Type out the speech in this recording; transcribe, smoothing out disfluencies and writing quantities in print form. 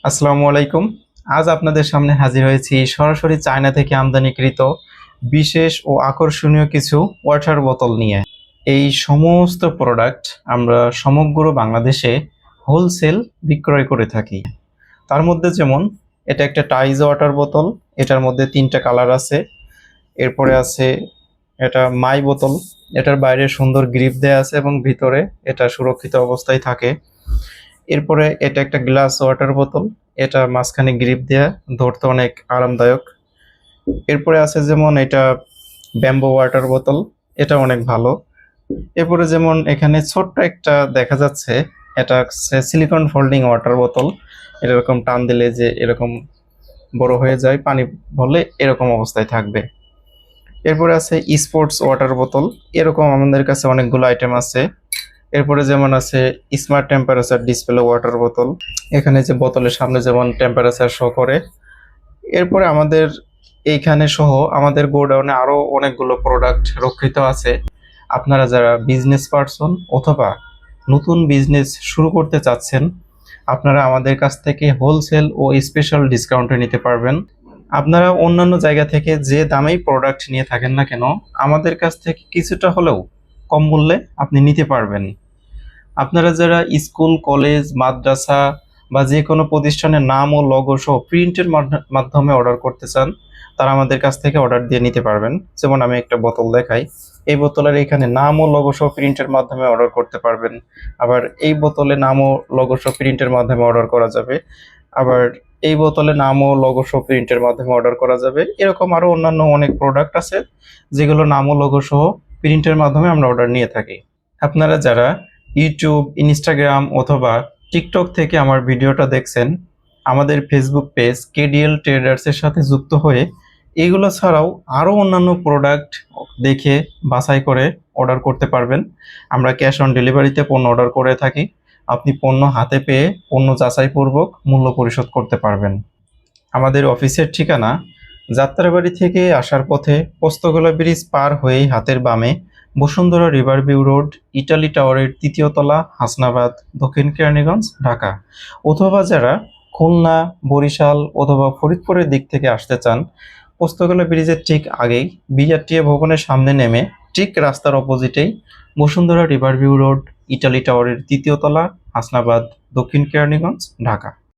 আসসালামু আলাইকুম। আজ আপনাদের সামনে হাজির হয়েছি সরাসরি চায়না থেকে আমদানিকৃত বিশেষ ও আকর্ষণীয় কিছু ওয়াটার বোতল নিয়ে। এই সমস্ত প্রোডাক্ট আমরা সমগ্র বাংলাদেশে হোলসেল বিক্রয় করে থাকি। তার মধ্যে যেমন এটা একটা টাইজ ওয়াটার বোতল, এটার মধ্যে ৩টা কালার আছে। এরপরে আছে এটা মাই বোতল, এটার বাইরে সুন্দর গ্রিপ দেয়া আছে এবং ভিতরে এটা সুরক্ষিত অবস্থায় থাকে। এরপরে এটা একটা গ্লাস ওয়াটার বোতল, এটা মাঝখানে গ্রিপ দেয়া, ধরতে অনেক আরামদায়ক। এরপরে আছে যেমন এটা ব্যাম্বো ওয়াটার বোতল, এটা অনেক ভালো। এরপরে যেমন এখানে ছোট্ট একটা দেখা যাচ্ছে, এটা হচ্ছে সিলিকন ফোল্ডিং ওয়াটার বোতল। এরকম টান দিলে যে এরকম বড় হয়ে যায়, পানি ভরলে এরকম অবস্থায় থাকবে। এরপরে আছে স্পোর্টস ওয়াটার বোতল, এরকম আমাদের কাছে অনেকগুলো আইটেম আছে। এরপরে যেমন আছে স্মার্ট টেম্পারেচার ডিসপ্লে ওয়াটার বোতল, এখানে যে বোতলের সামনে যেমন টেম্পারেচার শো করে। এরপরে আমাদের এইখানে সহ আমাদের গোডাউনে আরো অনেকগুলো প্রোডাক্ট রক্ষিত আছে। আপনারা যারা বিজনেস পারসন অথবা নতুন বিজনেস শুরু করতে চাচ্ছেন, আপনারা আমাদের কাছ থেকে হোলসেল ও স্পেশাল ডিসকাউন্টে নিতে পারবেন। আপনারা অন্যান্য জায়গা থেকে যে দামেই প্রোডাক্ট নিয়ে থাকেন না কেন, আমাদের কাছ থেকে কিছুটা হলেও কম মূল্যে আপনি নিতে পারবেন। আপনারা যারা স্কুল, কলেজ, মাদ্রাসা বা যে কোনো প্রতিষ্ঠানের নাম ও লোগো সহ প্রিন্টের মাধ্যমে অর্ডার করতে চান, তারা আমাদের কাছ থেকে অর্ডার দিয়ে নিতে পারবেন। যেমন আমি একটা বোতল দেখাই, এই বোতলের এখানে নাম ও লোগো সহ প্রিন্টের মাধ্যমে অর্ডার করতে পারবেন। আবার এই বোতলে নাম ও লোগো সহ প্রিন্টের মাধ্যমে অর্ডার করা যাবে। আবার এই বোতলে নাম ও লোগো সহ প্রিন্টের মাধ্যমে অর্ডার করা যাবে। এরকম আরো অন্যান্য অনেক প্রোডাক্ট আছে যেগুলো নাম ও লোগো সহ প্রিন্টের মাধ্যমে আমরা অর্ডার নিয়ে থাকি। আপনারা যারা ইউটিউব, ইনস্টাগ্রাম অথবা টিকটক থেকে আমার ভিডিওটা দেখছেন, আমাদের ফেসবুক পেজ কেডিএল ট্রেডার্সের সাথে যুক্ত হয়ে এগুলো ছাড়াও আরও অন্যান্য প্রোডাক্ট দেখে বাছাই করে অর্ডার করতে পারবেন। আমরা ক্যাশ অন ডেলিভারিতে পণ্য অর্ডার করে থাকি। আপনি পণ্য হাতে পেয়ে পণ্য যাচাইপূর্বক মূল্য পরিশোধ করতে পারবেন। আমাদের অফিসের ঠিকানা যাত্রাবাড়ি থেকে আসার পথে পোস্তগোলা ব্রিজ পার হয়েই হাতের বামে Bashundhara river view road, Italy টাওয়ারের ৩য় তলা, হাসনাবাদ, দক্ষিণ কেরানীগঞ্জ, ঢাকা। অথবা যারা খুলনা, বরিশাল অথবা ফরিদপুরের দিক থেকে আসতে চান, পোস্তগোলা ব্রিজের ঠিক আগেই বিআরটিএ ভবনের সামনে নেমে ঠিক রাস্তার অপোজিটেই Bashundhara river view road, Italy টাওয়ারের ৩য় তলা, হাসনাবাদ, দক্ষিণ কেরানীগঞ্জ, ঢাকা।